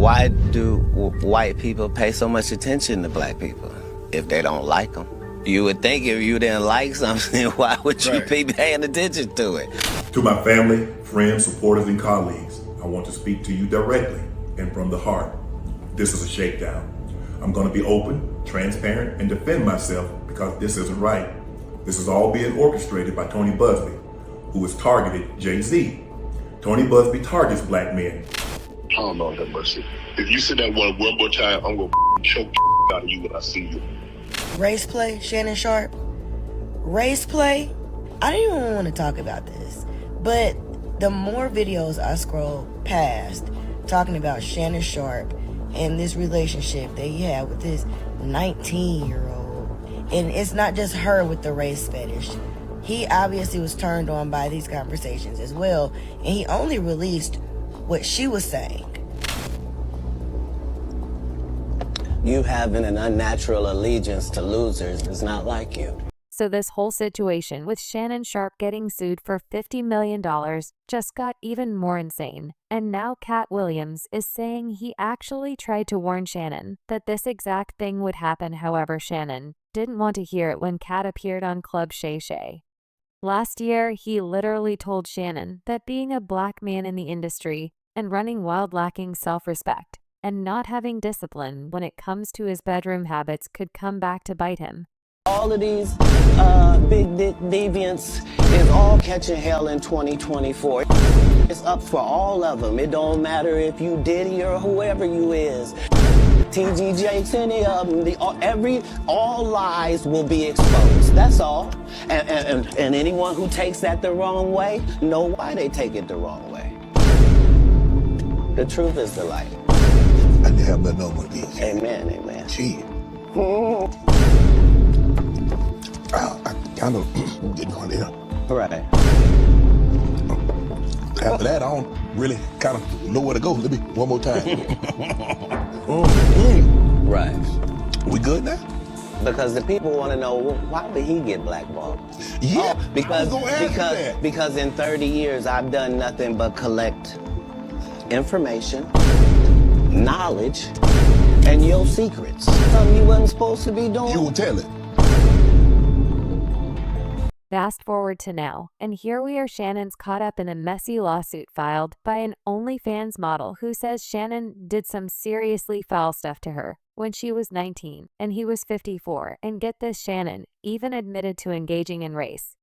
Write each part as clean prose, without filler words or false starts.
Why do white people pay so much attention to black people if they don't like them? You would think if you didn't like something, why would you be paying attention to it? To my family, friends, supporters, and colleagues, I want to speak to you directly and from the heart. This is a shakedown. I'm going to be open, transparent, and defend myself because this isn't right. This is all being orchestrated by Tony Busby, who has targeted Jay-Z. Tony Busby targets black men. Oh, Lord have mercy. If you say that one more time, I'm going to choke the out of you when I see you. Race play, Shannon Sharpe. Race play? I don't even want to talk about this. But the more videos I scroll past talking about Shannon Sharpe and this relationship that he had with this 19-year-old, and it's not just her with the race fetish. He obviously was turned on by these conversations as well, and he only released what she was saying. You having an unnatural allegiance to losers is not like you. So this whole situation with Shannon Sharpe getting sued for $50 million just got even more insane. And now Katt Williams is saying he actually tried to warn Shannon that this exact thing would happen. However, Shannon didn't want to hear it when Katt appeared on Club Shay. Last year, he literally told Shannon that being a black man in the industry and running wild lacking self-respect and not having discipline when it comes to his bedroom habits could come back to bite him. All of these big dick deviants is all catching hell in 2024. It's up for all of them. It don't matter if you Diddy or whoever you is. TG Jakes, any of them, all lies will be exposed. That's all. And anyone who takes that the wrong way, know why they take it the wrong way. The truth is the light. I didn't have nothing on with these. Amen, amen. Gee. I kind of getting on there. Right. After that, I don't really kind of know where to go. Let me, one more time. Right. We good now? Because the people want to know, well, why did he get blackballed? Yeah, because in 30 years, I've done nothing but collect information, knowledge, and your secrets. Something you wasn't supposed to be doing. You will tell it. Fast forward to now, and here we are. Shannon's caught up in a messy lawsuit filed by an OnlyFans model who says Shannon did some seriously foul stuff to her when she was 19 and he was 54. And get this, Shannon even admitted to engaging in race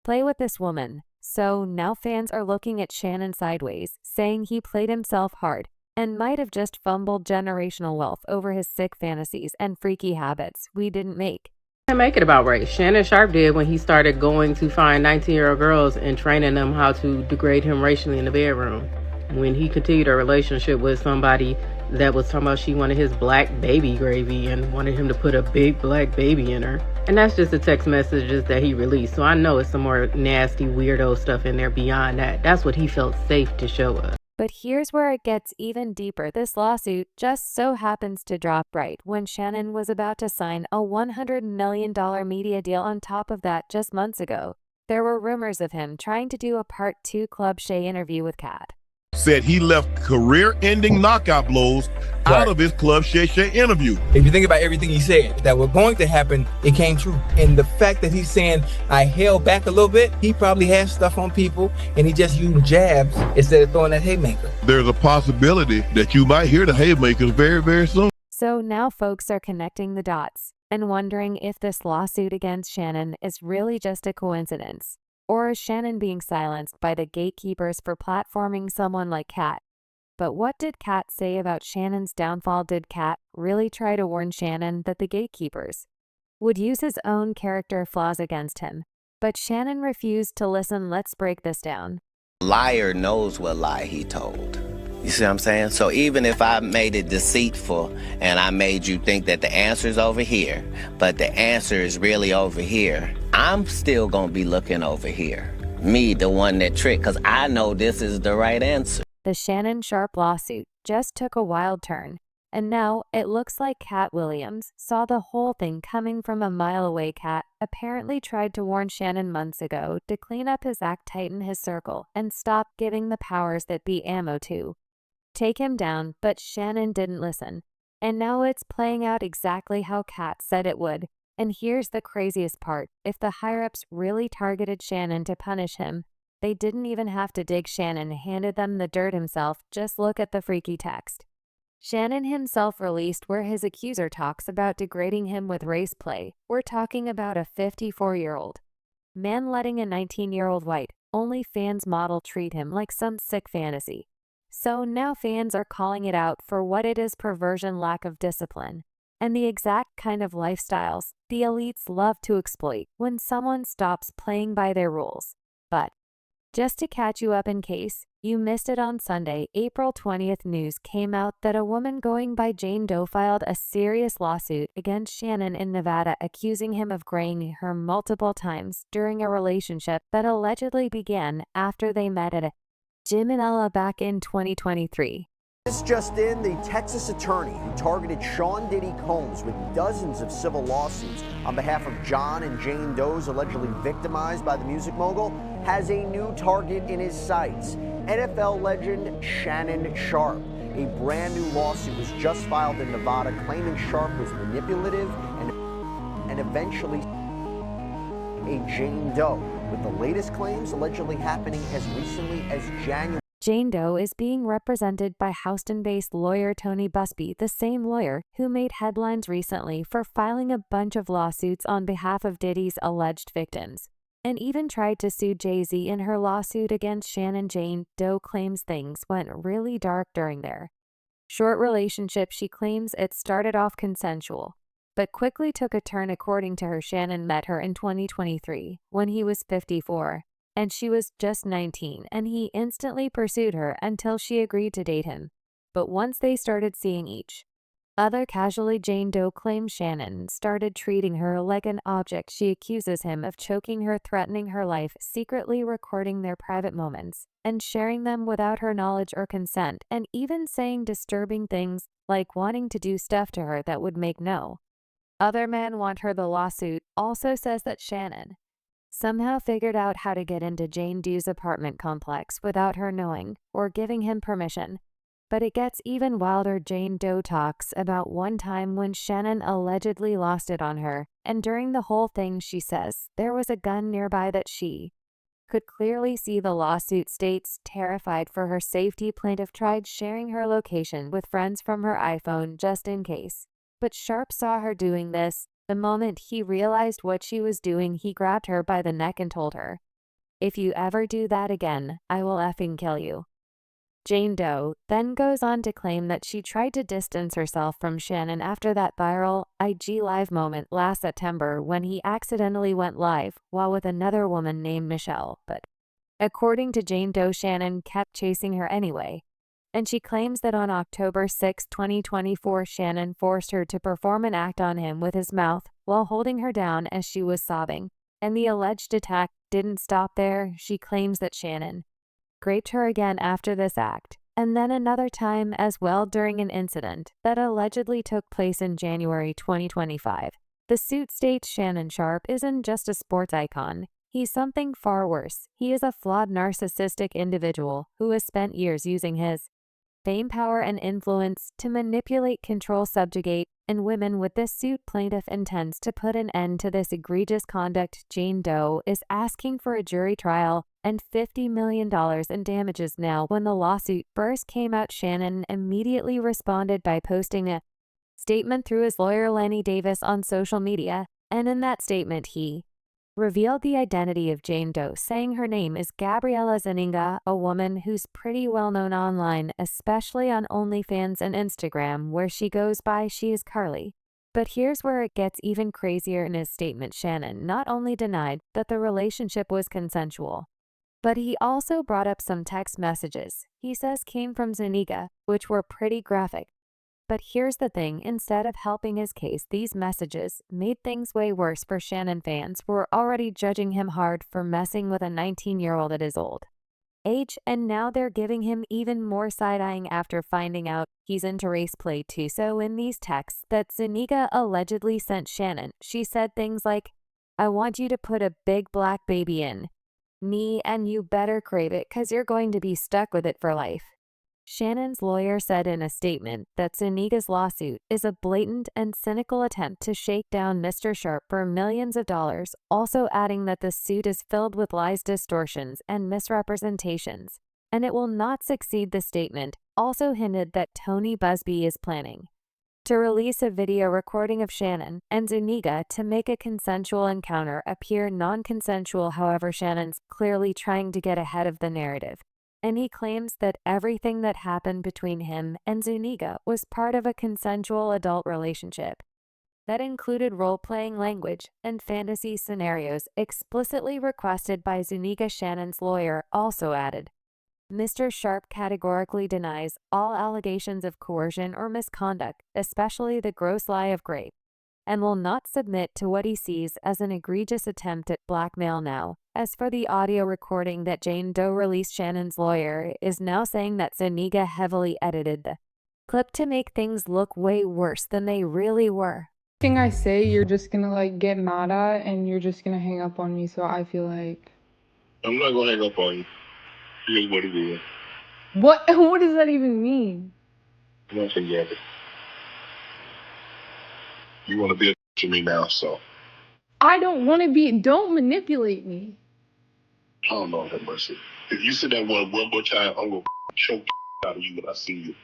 play with this woman. So now fans are looking at Shannon sideways, saying he played himself hard and might have just fumbled generational wealth over his sick fantasies and freaky habits we didn't make. Make it about race. Shannon Sharpe did when he started going to find 19-year-old girls and training them how to degrade him racially in the bedroom. When he continued a relationship with somebody that was talking about she wanted his black baby gravy and wanted him to put a big black baby in her. And that's just the text messages that he released. So I know it's some more nasty, weirdo stuff in there beyond that. That's what he felt safe to show us. But here's where it gets even deeper. This lawsuit just so happens to drop right when Shannon was about to sign a $100 million media deal. On top of that, just months ago, there were rumors of him trying to do a Part 2 Club Shay interview with Katt. Said he left career-ending knockout blows out of his Club Shay interview. If you think about everything he said that were going to happen, it came true. And the fact that he's saying, I held back a little bit, he probably had stuff on people and he just used jabs instead of throwing that haymaker. There's a possibility that you might hear the haymakers very, very soon. So now folks are connecting the dots and wondering if this lawsuit against Shannon is really just a coincidence. Or is Shannon being silenced by the gatekeepers for platforming someone like Katt? But what did Katt say about Shannon's downfall? Did Katt really try to warn Shannon that the gatekeepers would use his own character flaws against him? But Shannon refused to listen. Let's break this down. Liar knows what lie he told. You see what I'm saying? So even if I made it deceitful and I made you think that the answer's over here, but the answer is really over here, I'm still gonna be looking over here. Me, the one that tricked, because I know this is the right answer. The Shannon Sharpe lawsuit just took a wild turn, and now it looks like Katt Williams saw the whole thing coming from a mile away. Katt apparently tried to warn Shannon months ago to clean up his act, tighten his circle, and stop giving the powers that be ammo to take him down, but Shannon didn't listen. And now it's playing out exactly how Katt said it would. And here's the craziest part. If the higher-ups really targeted Shannon to punish him, they didn't even have to dig Shannon, handed them the dirt himself. Just look at the freaky text Shannon himself released where his accuser talks about degrading him with race play. We're talking about a 54-year-old man letting a 19-year-old white OnlyFans model treat him like some sick fantasy. So now fans are calling it out for what it is: perversion, lack of discipline, and the exact kind of lifestyles the elites love to exploit when someone stops playing by their rules. But just to catch you up in case you missed it, on Sunday, April 20th, news came out that a woman going by Jane Doe filed a serious lawsuit against Shannon in Nevada, accusing him of graying her multiple times during a relationship that allegedly began after they met at a gym in LA back in 2023. This just in, the Texas attorney who targeted Sean Diddy Combs with dozens of civil lawsuits on behalf of John and Jane Doe's allegedly victimized by the music mogul has a new target in his sights: NFL legend Shannon Sharpe. A brand new lawsuit was just filed in Nevada claiming Sharpe was manipulative and eventually a Jane Doe, with the latest claims allegedly happening as recently as January. Jane Doe is being represented by Houston-based lawyer Tony Busby, the same lawyer who made headlines recently for filing a bunch of lawsuits on behalf of Diddy's alleged victims, and even tried to sue Jay-Z in her lawsuit against Shannon. Jane Doe claims things went really dark during their short relationship. She claims it started off consensual, but quickly took a turn. According to her, Shannon met her in 2023 when he was 54. And she was just 19, and he instantly pursued her until she agreed to date him. But once they started seeing each other casually, Jane Doe claims Shannon started treating her like an object. She accuses him of choking her, threatening her life, secretly recording their private moments, and sharing them without her knowledge or consent, and even saying disturbing things like wanting to do stuff to her that would make no other man want her. The lawsuit also says that Shannon somehow figured out how to get into Jane Doe's apartment complex without her knowing or giving him permission. But it gets even wilder. Jane Doe talks about one time when Shannon allegedly lost it on her, and during the whole thing she says there was a gun nearby that she could clearly see. The lawsuit states, terrified for her safety, plaintiff tried sharing her location with friends from her iPhone just in case. But Sharpe saw her doing this. The moment he realized what she was doing, he grabbed her by the neck and told her, "If you ever do that again, I will effing kill you." Jane Doe then goes on to claim that she tried to distance herself from Shannon after that viral IG Live moment last September when he accidentally went live while with another woman named Michelle. But according to Jane Doe, Shannon kept chasing her anyway. And she claims that on October 6, 2024, Shannon forced her to perform an act on him with his mouth while holding her down as she was sobbing. And the alleged attack didn't stop there. She claims that Shannon raped her again after this act, and then another time as well during an incident that allegedly took place in January 2025. The suit states Shannon Sharpe isn't just a sports icon. He's something far worse. He is a flawed, narcissistic individual who has spent years using his fame, power, and influence to manipulate, control, subjugate, and women. With this suit, plaintiff intends to put an end to this egregious conduct. Jane Doe is asking for a jury trial and $50 million in damages. Now, when the lawsuit first came out, Shannon immediately responded by posting a statement through his lawyer Lenny Davis on social media, and in that statement he revealed the identity of Jane Doe, saying her name is Gabriela Zaninga, a woman who's pretty well known online, especially on OnlyFans and Instagram, where she goes by She Is Carly. But here's where it gets even crazier. In his statement, Shannon not only denied that the relationship was consensual, but he also brought up some text messages he says came from Zuniga, which were pretty graphic. But here's the thing, instead of helping his case, these messages made things way worse for Shannon. Fans were already judging him hard for messing with a 19-year-old at his old age, and now they're giving him even more side-eyeing after finding out he's into race play too. So in these texts that Zuniga allegedly sent Shannon, she said things like, "I want you to put a big black baby in me, and you better crave it, 'cause you're going to be stuck with it for life." Shannon's lawyer said in a statement that Zuniga's lawsuit is a blatant and cynical attempt to shake down Mr. Sharpe for millions of dollars, also adding that the suit is filled with lies, distortions, and misrepresentations, and it will not succeed. The statement also hinted that Tony Busby is planning to release a video recording of Shannon and Zuniga to make a consensual encounter appear non-consensual. However, Shannon's clearly trying to get ahead of the narrative, and he claims that everything that happened between him and Zuniga was part of a consensual adult relationship that included role-playing language and fantasy scenarios explicitly requested by Zuniga. Shannon's lawyer also added, Mr. Sharpe categorically denies all allegations of coercion or misconduct, especially the gross lie of rape, and will not submit to what he sees as an egregious attempt at blackmail. Now, as for the audio recording that Jane Doe released, Shannon's lawyer is now saying that Zuniga heavily edited the clip to make things look way worse than they really were. Thing I say, you're just gonna like get mad at, and you're just gonna hang up on me. So I feel like I'm not gonna hang up on you. It is what it is. what? What does that even mean? Nothing yet. You want to be a to me now, so I don't want to be. Don't manipulate me. I don't know, have mercy. If you say that one more time, I'm gonna choke the out of you when I see you.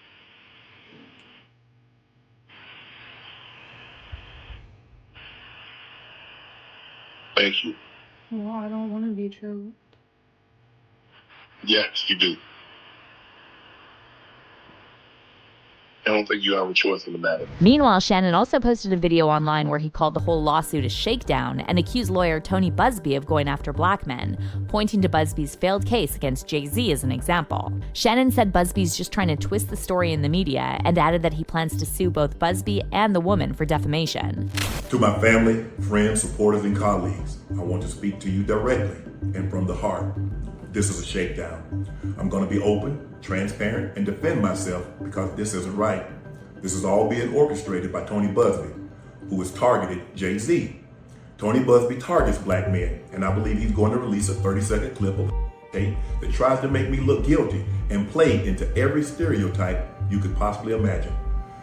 Thank you. Well, I don't want to be choked. Yes, you do. I don't think you have a choice in the matter. Meanwhile, Shannon also posted a video online where he called the whole lawsuit a shakedown and accused lawyer Tony Busby of going after black men, pointing to Busby's failed case against Jay-Z as an example. Shannon said Busby's just trying to twist the story in the media and added that he plans to sue both Busby and the woman for defamation. To my family, friends, supporters, and colleagues, I want to speak to you directly and from the heart. This is a shakedown. I'm going to be open, transparent, and defend myself because this isn't right. This is all being orchestrated by Tony Busby, who has targeted Jay-Z. Tony Busby targets black men, and I believe he's going to release a 30-second clip of tape that tries to make me look guilty and play into every stereotype you could possibly imagine.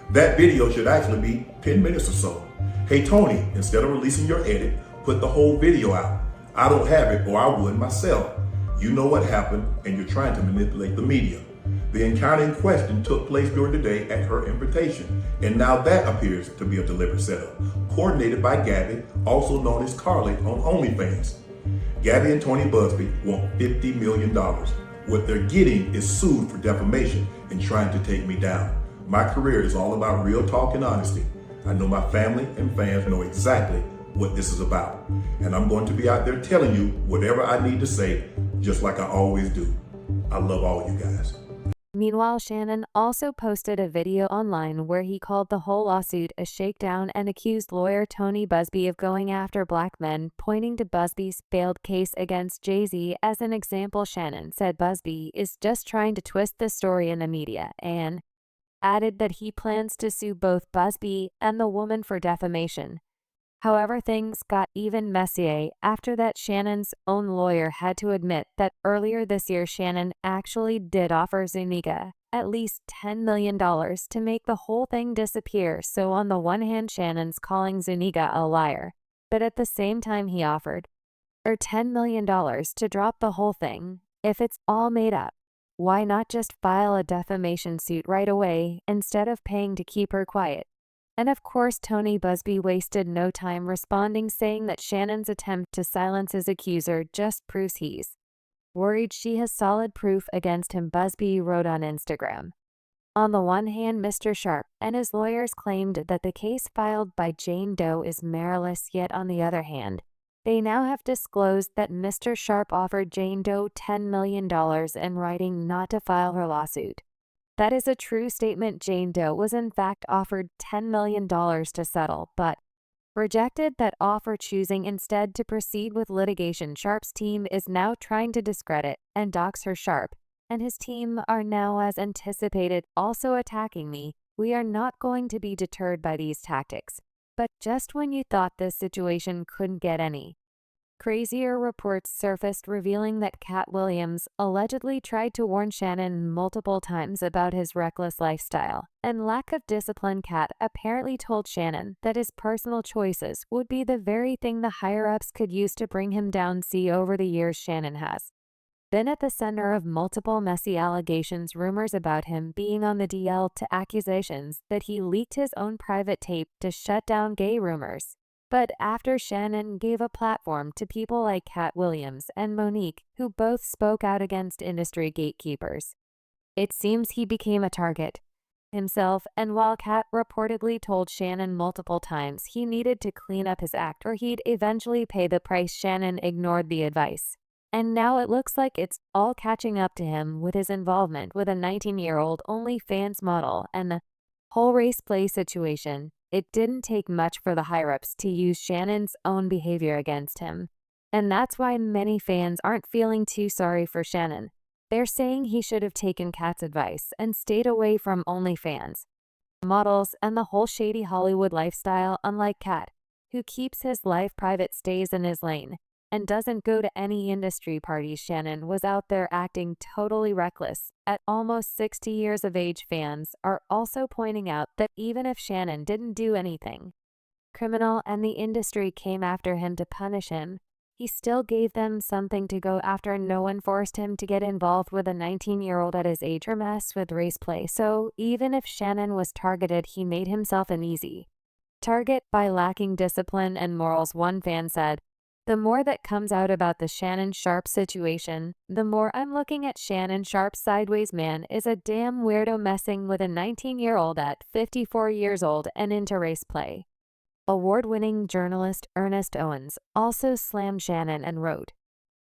That video should actually be 10 minutes or so. Hey Tony, instead of releasing your edit, put the whole video out. I don't have it, or I would myself. You know what happened, and you're trying to manipulate the media. The encounter in question took place during the day at her invitation, and now that appears to be a deliberate setup, coordinated by Gabby, also known as Carly on OnlyFans. Gabby and Tony Busby want $50 million. What they're getting is sued for defamation and trying to take me down. My career is all about real talk and honesty. I know my family and fans know exactly what this is about, and I'm going to be out there telling you whatever I need to say, just like I always do. I love all you guys. Meanwhile, Shannon also posted a video online where he called the whole lawsuit a shakedown and accused lawyer Tony Busby of going after black men, pointing to Busby's failed case against Jay-Z as an example. Shannon said Busby is just trying to twist the story in the media and added that he plans to sue both Busby and the woman for defamation. However, things got even messier after that. Shannon's own lawyer had to admit that earlier this year Shannon actually did offer Zuniga at least $10 million to make the whole thing disappear. So on the one hand, Shannon's calling Zuniga a liar, but at the same time he offered her $10 million to drop the whole thing. If it's all made up, why not just file a defamation suit right away instead of paying to keep her quiet? And of course, Tony Busby wasted no time responding, saying that Shannon's attempt to silence his accuser just proves he's worried she has solid proof against him. Busby wrote on Instagram, on the one hand, Mr. Sharpe and his lawyers claimed that the case filed by Jane Doe is meritless, yet on the other hand, they now have disclosed that Mr. Sharpe offered Jane Doe $10 million in writing not to file her lawsuit. That is a true statement. Jane Doe was in fact offered $10 million to settle, but rejected that offer, choosing instead to proceed with litigation. Sharpe's team is now trying to discredit and dox her. Sharpe and his team are now, as anticipated, also attacking me. We are not going to be deterred by these tactics. But just when you thought this situation couldn't get any Crazier reports surfaced revealing that Katt Williams allegedly tried to warn Shannon multiple times about his reckless lifestyle and lack of discipline. Katt apparently told Shannon that his personal choices would be the very thing the higher-ups could use to bring him down. See, over the years, Shannon has been at the center of multiple messy allegations, rumors about him being on the DL to accusations that he leaked his own private tape to shut down gay rumors. But after Shannon gave a platform to people like Katt Williams and Monique, who both spoke out against industry gatekeepers, it seems he became a target himself. And while Katt reportedly told Shannon multiple times he needed to clean up his act or he'd eventually pay the price, Shannon ignored the advice. And now it looks like it's all catching up to him with his involvement with a 19-year-old OnlyFans model and the whole race play situation. It didn't take much for the higher-ups to use Shannon's own behavior against him. And that's why many fans aren't feeling too sorry for Shannon. They're saying he should have taken Katt's advice and stayed away from OnlyFans models and the whole shady Hollywood lifestyle, unlike Katt, who keeps his life private, stays in his lane, and doesn't go to any industry parties. Shannon was out there acting totally reckless at almost 60 years of age. Fans are also pointing out that even if Shannon didn't do anything criminal and the industry came after him to punish him, he still gave them something to go after. No one forced him to get involved with a 19-year-old at his age or mess with race play. So even if Shannon was targeted, he made himself an easy target by lacking discipline and morals. One fan said, "The more that comes out about the Shannon Sharpe situation, the more I'm looking at Shannon Sharpe sideways. Man is a damn weirdo messing with a 19-year-old at 54 years old and into race play." Award-winning journalist Ernest Owens also slammed Shannon and wrote,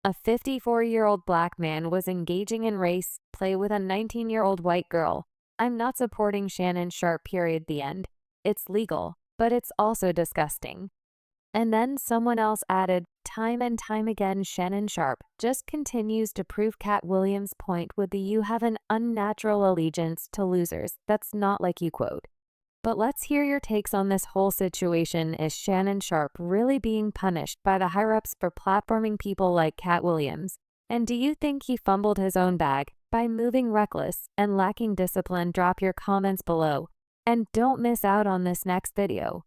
"A 54-year-old black man was engaging in race play with a 19-year-old white girl. I'm not supporting Shannon Sharpe, period. The end. It's legal, but it's also disgusting." And then someone else added, "Time and time again, Shannon Sharpe just continues to prove Katt Williams' point with the 'you have an unnatural allegiance to losers that's not like you' quote." But let's hear your takes on this whole situation. Is Shannon Sharpe really being punished by the higher-ups for platforming people like Katt Williams? And do you think he fumbled his own bag by moving reckless and lacking discipline? Drop your comments below. And don't miss out on this next video.